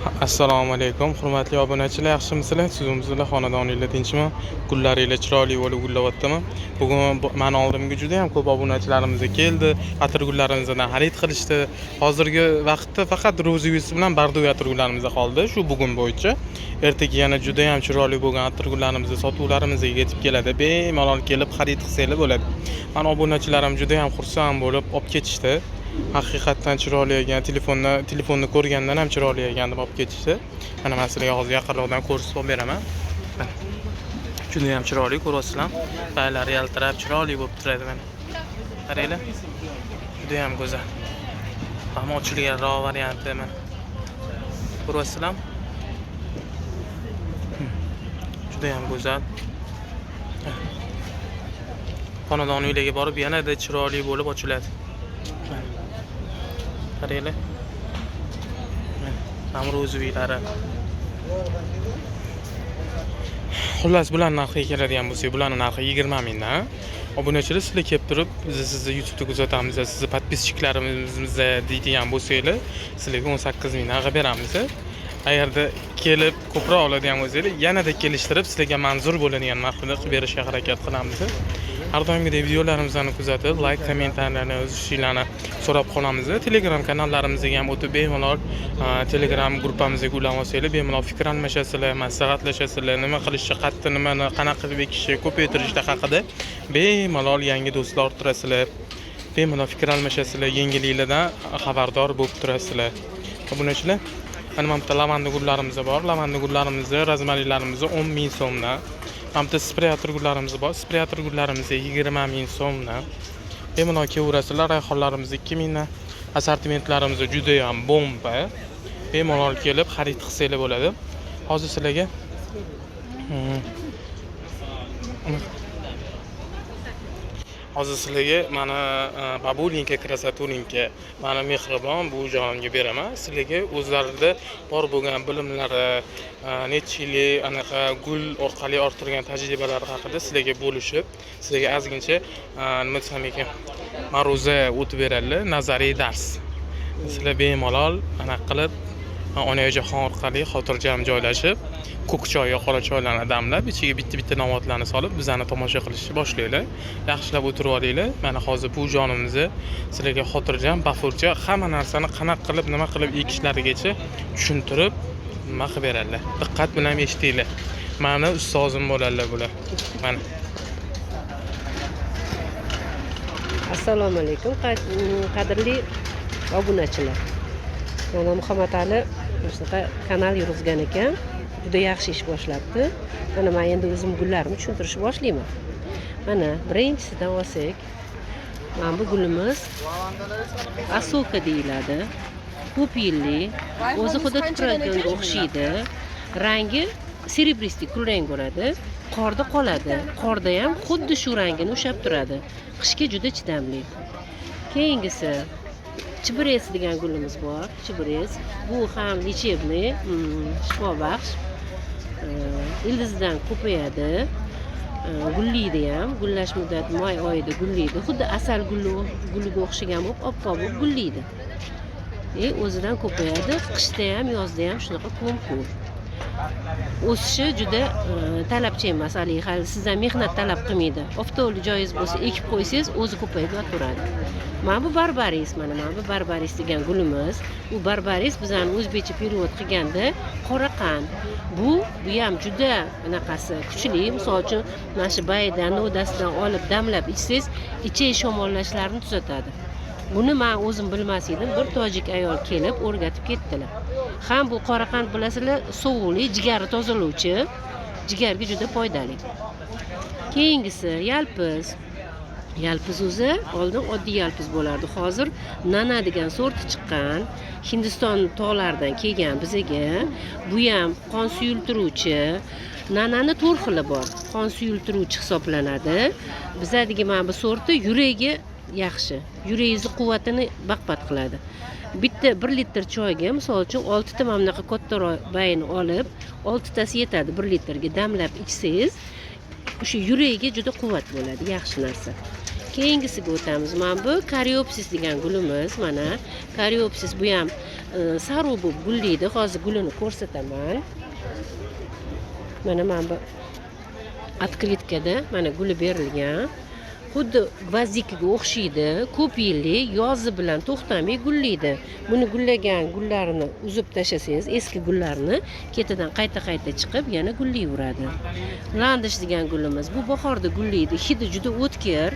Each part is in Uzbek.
Assalomu alaykum, hurmatli obunachilar, yaxshimisizlar? Sizlar xonadoningizlar tinchmi? Kunlaringiz chiroyli bo'lib gullayaptimi? Bugun meni oldimga juda ham ko'p obunachilarimiz keldi, atirgullarimizdan xarid qilishdi. Hozirgi vaqtda faqat ro'zingiz bilan bardo'y atirgullarimiz qoldi, shu bugun bo'yicha. Ertaga yana juda ham chiroyli bo'lgan atirgullarimizni sotuvlarimizga yetib keladi. Bemalol kelib xarid qilsangiz bo'ladi. Meni obunachilarim juda ham xursand bo'lib olib ketishdi. Haqiqatan chiroyli ekan, telefonni ko'rgandan ham chiroyli ekan deb olib ketishdi. Mana men sizlarga hozir yaqinroqdan ko'rsatib beraman. Juda ham chiroyli ko'ryapsizlar. Baylari yaltirab chiroyli bo'lib turadi mana. Qaranglar. Juda ham go'zal. Ammo ochilganroq varianti mana. Ko'ryapsizlar? Juda ham go'zal. Xonadon uylarga borib yanada chiroyli bo'lib ochiladi. Qaranglar. Amro'z uylari. Xullas bularning narxiga keladigan bo'lsak, bularning narxi 20 mingdan. Obunachilar sizlar kelib turib, biz sizni YouTube'da kuzatamiz, sizni podpischiklarimizmiz deydigan bo'lsanglar, sizlarga 18 mingdan qilib beramiz. Agarda kelib ko'proq oladigan bo'lsanglar, yanada kelishtirib, sizlarga manzur bo'ladigan narxda qilib berishga harakat qilamiz. Har doimgidek videolarimizni kuzatib, like, kommentarlarni yozishinglarni so'rab qolamiz. Telegram kanallarimizga ham o'tib bemalol Telegram gruppamizga ulab olsanglar, bemalol fikr almashasizlar, maslahatlashasizlar, nima qilishni, qayerda nimani qanaqa qilib ekishni, ko'paytirishda haqida bemalol yangi do'stlar orttirasizlar. Bemalol fikr almashasizlar, yangiliklardan xabardor bo'lib turasizlar. Obunachilar, mana bu lavanda gullarimiz bor. Lavanda gullarimizni, rozmarinlarimizni 10 ming so'mdan. Hamda spray atirgullarimiz bor. Spray atirgullarimiz 20 ming so'mdan. Bemalol kelaverasizlar. Rayhonlarimiz 2 mingdan. Assortimentlarimiz juda ham bomba. Bemalol kelib xarid qilsanglar bo'ladi. Hozir sizlarga mana babulinka, krasatulinka, mana mehribon bu jonimga beraman. Sizlarga o'zlarida bor bo'lgan bilimlari, necha yillik anaqa gul orqali orttirgan tajribalari haqida sizlarga bo'lishib, sizlarga ozgincha nima desam ekan, ma'ruza o'tib beradilar, nazariy dars. Sizlar bemalol anaqa qilib onajoxon orqali xotirjam joylashib, ko'k choy yo qora choylarni damlab, ichiga bitta novotlarni solib, bizani tomosha qilishni boshlanglar. Yaxshilab o'tirib olinglar. Mana hozir bu jonimizni sizlarga xotirjam, bafurcha hamma narsani qanaqa qilib, nima qilib ekishlarigacha tushuntirib, nima qilib beradilar. Diqqat bilan eshitinglar. Meni ustozim bo'ladilar bular. Mana. Assalomu alaykum, qadrli obunachilar. Mana Muhammad Ali shunaqa kanal yurgizgan ekan. Juda yaxshi ish boshlabdi. Mana men endi o'zim gullarni tushuntirishni boshlayman. Mana birinchisidan olsak, mana bu gulimiz asoka deyiladi. Ko'p yillik, o'zi xuddi tupraganga o'xshaydi. Rangi serebristik kulrang bo'ladi. Qorda qoladi. Qorda ham xuddi shu rangini ushlab turadi. Qishga juda chidamli. Keyingisi Chibres degan gulimiz bor. Chibres bu ham lechebniy, shifobaxsh. Ildizdan ko'payadi. Gullaydi ham. Gullash muddati may oyida gullaydi. Xuddi asal guliga o'xshagan bo'lib, oppoq bo'lib gullaydi. O'zidan ko'payadi. Qishda ham, yozda ham shunaqa ko'm-ko'p. O'sishi juda talabchi emas, hali sizdan mehnat talab qilmaydi. Oftoli joiz bo'lsa ekib qo'ysangiz, o'zi ko'payib yotaveradi. Mana bu barbaris, mana bu barbaris degan gulimiz. Bu barbaris bizani o'zbekcha perevod qilganda qora qand. Bu ham juda anaqasi kuchli. Misol uchun, mana shu baydan, nodasidan olib damlab ichsangiz, ichak shamollashlarini tuzatadi. Buni men o'zim bilmas edim. Bir tojik ayol kelib o'rgatib ketdilar. Ham bu qora qand bilasizlar, sovuqli, jigarni tozalovchi, jigarga juda foydali. Keyingisi yalpiz. Yalpiz o'zi oldin oddiy yalpiz bo'lardi. Hozir Nana degan sorti chiqqan. Hindiston tog'laridan kelgan bizaga. Bu ham qon suyultiruvchi. Nanani 4 xili bor. Qon suyultiruvchi hisoblanadi. Bizadagi mana bu sorti yurakga yaxshi. Yuragingizni quvvatini baqpat qiladi. Bitta 1 litr choyga, misol uchun 6 ta mana bunaqa katta bayni olib, 6 tasi yetadi 1 litrga damlab ichsangiz, o'sha yuragiga juda quvvat bo'ladi, yaxshi narsa. Keyingisiga o'tamiz. Mana bu Coreopsis degan gulimiz. Mana Coreopsis bu ham sariq bo'lib gullaydi. Hozir gulini ko'rsataman. Mana bu otkritkada mana guli berilgan. Xuddi gvazdikaga o'xshaydi. Ko'p yillik yozi bilan to'xtamay gullaydi. Buni gullagan gullarini uzib tashlasangiz, eski gullarni ketidan qayta chiqib, yana gullayveradi. Landish degan gulimiz. Bu bahorda gullaydi. Hidi juda o'tkir.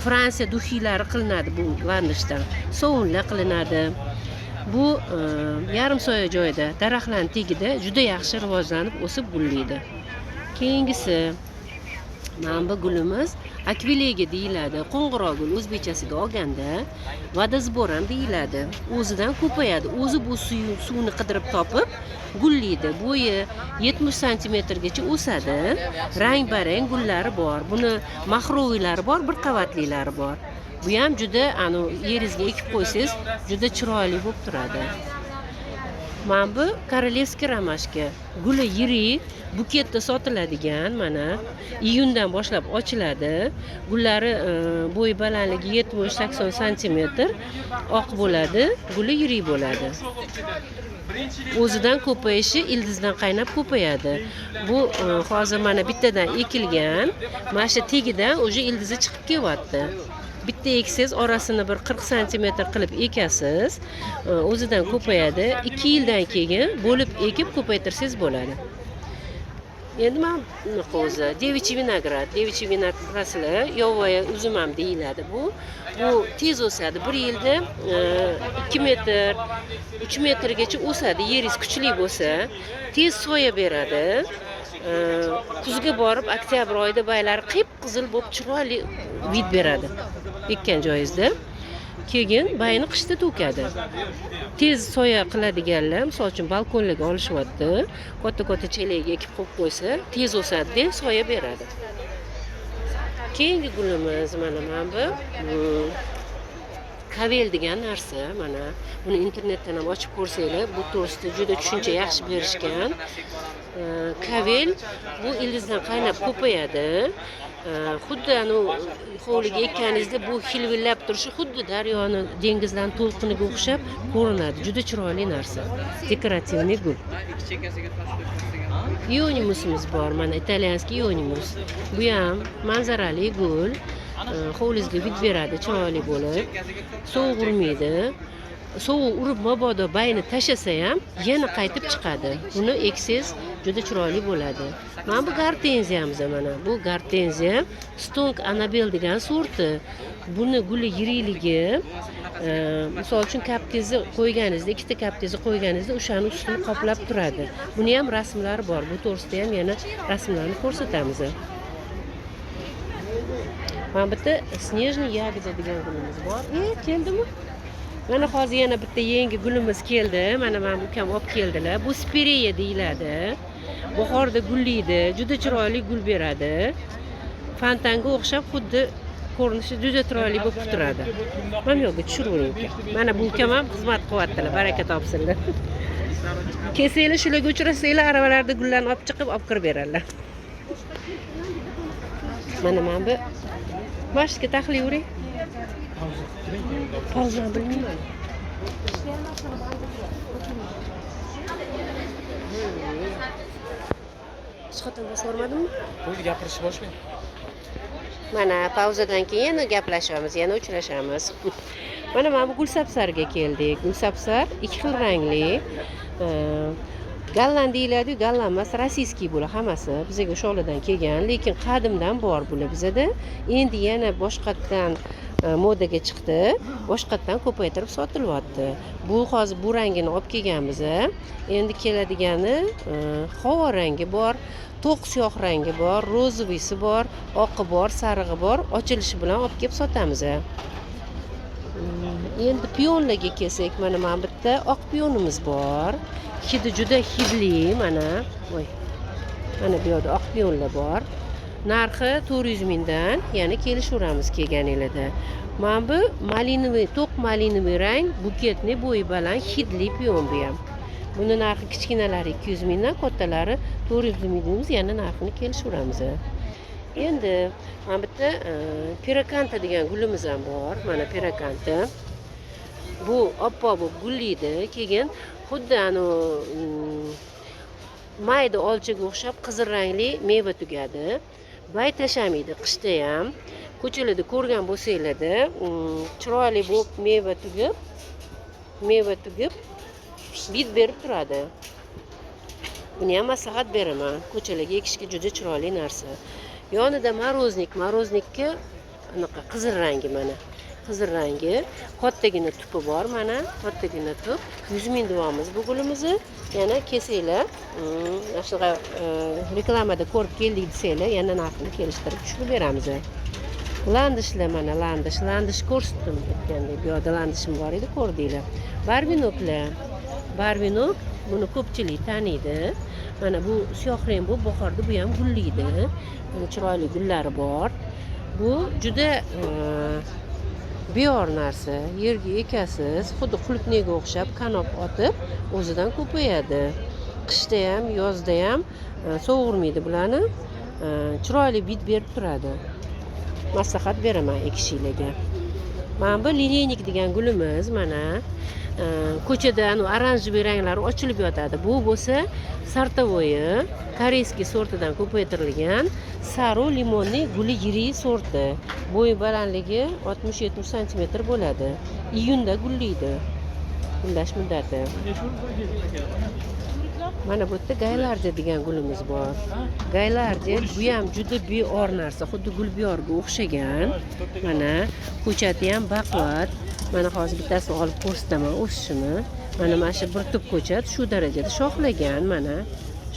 Fransiya duxiylari qilinadi bu landishdan. Sovunlar qilinadi. Bu yarim soya joyda, daraxtlarning tagida juda yaxshi rivojlanib, o'sib gullaydi. Keyingisi mana bu gulimiz akvilega deyiladi. Qo'ng'iroq gul o'zbekchasiga olganda vadazbor ham deyiladi. O'zidan ko'payadi. O'zi bu suvni qidirib topib gullaydi. Bo'yi 70 santimetrgacha o'sadi. Rang-barang gullari bor. Buni mahroviylari bor, bir qavatlilari bor. Bu ham juda yeringizga ekib qo'ysangiz, juda chiroyli bo'lib turadi. Mana bu Korolevskiy romashka. Guli yirik, buketda sotiladigan, mana iyundan boshlab ochiladi. Gullari bo'yi balandligi 70-80 santimetr oq bo'ladi, guli yirik bo'ladi. O'zidan ko'payishi ildizdan qaynab ko'payadi. Bu hozir mana bittadan ekilgan, mana shu tegidan o'sha ildizi chiqib kelyapti. Bitta eksangiz orasini bir 40 santimetr qilib ekasiz. O'zidan ko'payadi. 2 yildan keyin bo'lib ekib ko'paytirsangiz bo'ladi. Endi men qo'zi, devichi vinograd, devichi vinograsli, yovvoyi uzum ham deyiladi bu. Bu tez o'sadi. 1 yilda 2 metr, 3 metrgacha o'sadi. Yeringiz kuchli bo'lsa, tez soya beradi. Kuzga borib, oktyabr oyida baylari qip-qizil bo'lib chiroyli vid beradi. Ekkan joyingizda. Keyin bayni qishda to'kadi. Tez soya qiladiganlar, misol uchun balkonlarga olishyapti. Katta chelakga ekib qo'yib qo'ysa, tez o'sadi, soya beradi. Keyingi gulimiz mana bu kavel degan narsa, mana buni internetdan ham ochib ko'rsanglar, bu to'g'risida juda tushuncha yaxshi berishgan. Kavel bu ildizdan qaynab ko'payadi. Xuddi hovliga ekkaningizda bu hilvillab turishi xuddi daryoni, dengizdan to'lqiniga o'xshab ko'rinadi. Juda chiroyli narsa. Dekorativniy gul. Ionimusimiz bor, mana italyanskiy ionimus. Bu ham manzarali gul. Hovlingizga vid beradi, chiroyli bo'lib. Sovuq urmaydi. Sovuq urib mabodo bayni tashlasa ham yana qaytib chiqadi. Buni eksangiz juda chiroyli bo'ladi. Mana bu gartenziyamiz mana. Bu gartenziya Stonk Annabel degan sorti. Buni guli yirikligi, misol uchun kaptingizni qo'yganingizda, ikkita kaptingizni qo'yganingizda o'shani ustini qoplab turadi. Buni ham rasmlari bor. Bu to'g'risida ham yana rasmlarni ko'rsatamiz. Mana bitta snejniy yagoda degan gulimiz bor. Keldimi? Mana hozir yana bitta yangi gulimiz keldi. Mana ukam olib keldilar. Bu spireya deyiladi. Bahorda gullaydi, juda chiroyli gul beradi. Fontanga o'xshab xuddi ko'rinishi juda chiroyli bo'lib turadi. Mana yo'qga tushirvering. Mana bu ukam ham xizmat qilyaptilar, baraka topsinlar. Kelsanglar shularga uchrasanglar, aravalarda gullarni olib chiqib, olib kirib beradilar. Mana bu masjidga taxlayvering. Hozir bilmayman. Hech so'ramadimmi? Bo'ldi, gapirishni boshlang. Mana pauzadan keyin yana gaplashamiz, yana uchrashamiz. Mana bu gulsabsarga keldik. Gulsabsar ikki xil rangli. Gallan deyiladi, gallan emas, rossiyskiy bular hammasi. Bizga o'shalardan kelgan, lekin qadimdan bor bular bizada. Endi yana boshqatdan modaga chiqdi, boshqatdan ko'paytirib sotilyapti. Bu hozir bu rangini olib kelganmiz. Endi keladigani havo rangi bor, to'q siyoh rangi bor, rozovisi bor, oqi bor, sarig'i bor. Ochilishi bilan olib kelib sotamiz. Endi piyonlarga kelsak, mana bitta oq piyonimiz bor. Hidi juda hidli, mana. Voy. Mana bu yerda oq piyonlar bor. Narxi 400 mingdan, yana kelishaveramiz kelganinglarda. Mana bu malinoviy, to'q malinoviy rang, buketni bo'yi baland, hidli piyon bu ham. Buni narxi kichkinalari 200 mingdan, kattalari 400 mingdan, yana narxini kelishaveramiz. Endi mana bitta pirakanta degan gulimiz ham bor. Mana pirakanta. Bu oppoq bo'lib gullaydi. Keyin xuddi mayda olchaga o'xshab qizil rangli meva tugadi. Bay tashamaydi qishda ham. Ko'chalarda ko'rgan bo'lsanglarda, chiroyli bo'lib meva tugib bit berib turadi. Buni ham maslahat beraman. Ko'chalarga ekishga juda chiroyli narsa. Yonida maroznikka anaqa qizil rangi mana. Qizil rangi, kattagina tupi bor mana, kattagina tup. 100 ming duomiz bu gulimizni. Yana kelsanglar, mana shunaqa reklamada ko'rib keldik desanglar, yana narxini kelishtirib tushirib beramiz. Landishlar mana, landish ko'rsatdim aytgandek. Bu yerda landishim bor edi, ko'rdinglar. Barvinok buni ko'pchilik taniydi. Mana bu siyoh rang bu bahorda bu ham gullaydi. Mana chiroyli gullari bor. Bu juda beyor narsa. Yerga ekasiz, xuddi qulupnayga o'xshab kanop otib, o'zidan ko'payadi. Qishda ham, yozda ham sovurmaydi bularni. Chiroyli bit berib turadi. Maslahat beraman ekishinglarga. Mana bu lineynik degan gulimiz mana ko'chada oranjiy ranglari ochilib yotadi. Bu bo'lsa sartovoyi, koreyskiy sortidan ko'paytirilgan saro limonli guli yirik sorti. Bo'yi balandligi 60-70 sm bo'ladi. Iyunda gullaydi. Gullash muddati. Mana bu yerda gaylarja degan gulimiz bor. Gaylarja bu ham juda beyor narsa, xuddi gulbiyorga o'xshagan. Mana ko'chati ham baquvvat. Mana hozir bittasini olib ko'rsataman o'sishini. Mana shu bir tup ko'chat shu darajada shoxlagan, mana.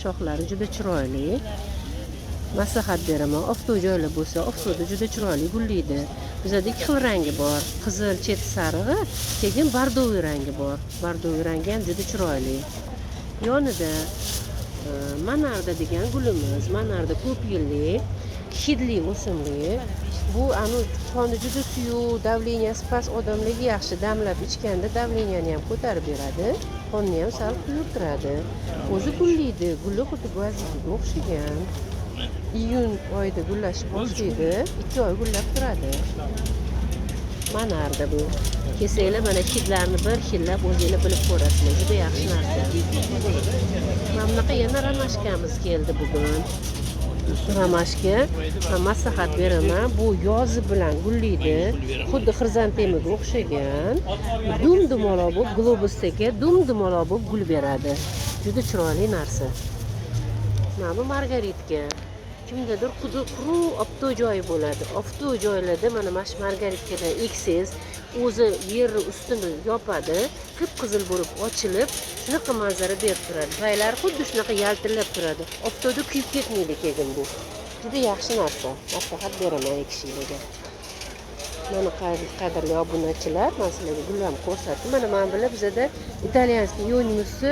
Shoxlari juda chiroyli. Maslahat beraman, oftob joylar bo'lsa, oftobda juda chiroyli gullaydi. Bizda ikki xil rangi bor. Qizil, chet sarig'i, keyin bordoviy rangi bor. Bordoviy rangi ham juda chiroyli. Yonida manarda degan gulimiz, manarda ko'p yillik, hidli o'simlik. Bu qonni juda suyuq, davleniyasi past odamlarga yaxshi, damlab ichganda davleniyani ham ko'tarib beradi, qonni ham sal quyultiradi. O'zi gullaydi, guli xuddi gvazdikaga o'xshagan. Iyun oyida gullashib boshlaydi, 2 oy gullab turadi. Manarda bu. Kelsanglar mana hidlarni bir xillab o'zinglar bilib ko'rasizlar. Juda yaxshi narsa. Mana bunaqa yana ramashkamiz keldi bugun. Ramashka maslahat beraman. Bu yozi bilan gullaydi. Xuddi xrizantemaga o'xshagan. Dum-dumaloq bo'lib, globusdagi dum-dumaloq bo'lib gul beradi. Juda chiroyli narsa. Mana bu margaritka. Kimdadir quruq oftob joyi bo'ladi. Oftob joylarda mana shu margaritkadan eksangiz, o'zi yerni ustini yopadi, qip-qizil bo'lib ochilib, shunaqa manzara berib turadi. Baylar xuddi shunaqa yaltillab turadi. Oftobda kuyib ketmaydi keyin bu. Juda yaxshi narsa. Maslahat beraman ekishinglarga. Mana qadrli obunachilar, men sizlarga gul ham ko'rsatdim. Mana bular bizada italyanskiy yonimusi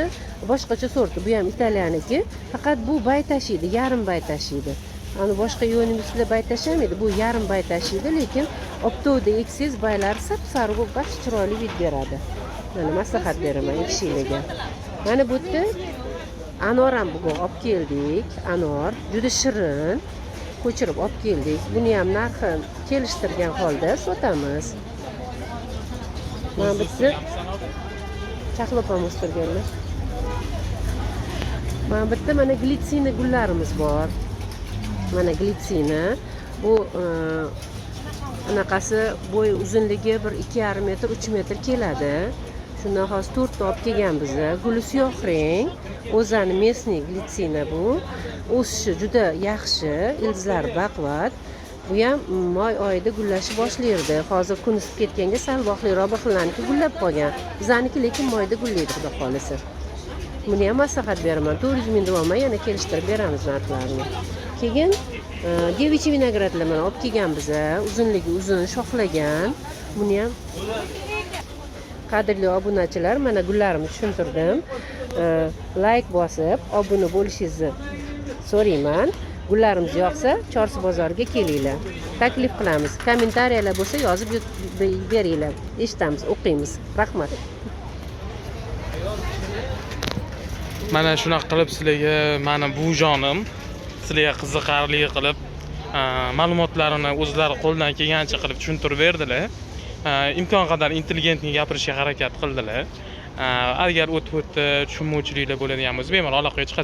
boshqacha sorti. Bu ham italyaniki, faqat bu bay tashiydi, yarim bay tashiydi. Boshqa yonimuslar bay tashamaydi, bu yarim bay tashiydi, lekin optovda eksangiz baylar sap-sariq bo'lib, baxt chiroyli bit beradi. Mana maslahat beraman ekishinglarga. Mana bu yerda anor ham bugun olib keldik. Anor juda shirin. Ko'chirib olib keldik. Buni ham narxi kelishtirgan holda sotamiz. Mana bizni chaqlab ham o'stirganlar. Mana bitta mana glitsina gullarimiz bor. Mana glitsina. Bu anaqasi bo'yi uzunligi 1,5 metr, 3 metr keladi. Shundan hozir 4 ta olib kelgan biz. Guli siyoh rang, o'zani mesniy glitsina bu. O'sishi juda yaxshi, ildizlari baquvvat. Bu ham may oyida gullashib boshlaydi. Hozir kun isib ketganga sal vaqtliroq bir xillarniki gullab qolgan. Bizaniki lekin mayda gullaydi, xudo xolisa. Buni ham maslahat beraman. 400 ming davomga yana kelishtirib beramiz narxlarini. Keyin devichi vinogradlar mana olib kelgan biz. Uzunligi uzun, shoxlagan. Buni ham qadrli obunachilar, mana gullarimni tushuntirdim. Like bosib, obuna bo'lishingizni so'rayman. Gullarimiz yoqsa, Chorsu bozoriga kelinglar. Taklif qilamiz. Kommentariyalar bo'lsa yozib beringlar. Eshitamiz, o'qiymiz. Rahmat. Mana shunaqa qilib sizlarga meni buvijonim sizlarga qiziqarli qilib ma'lumotlarini o'zlari qo'ldan kelgancha qilib tushuntirib berdilar. Imkon qadar intelligentni gapirishga harakat qildilar. Agar o'tib tushunmovchiliklar bo'ladigan bo'lsa, bemalol aloqaga chiqasiz.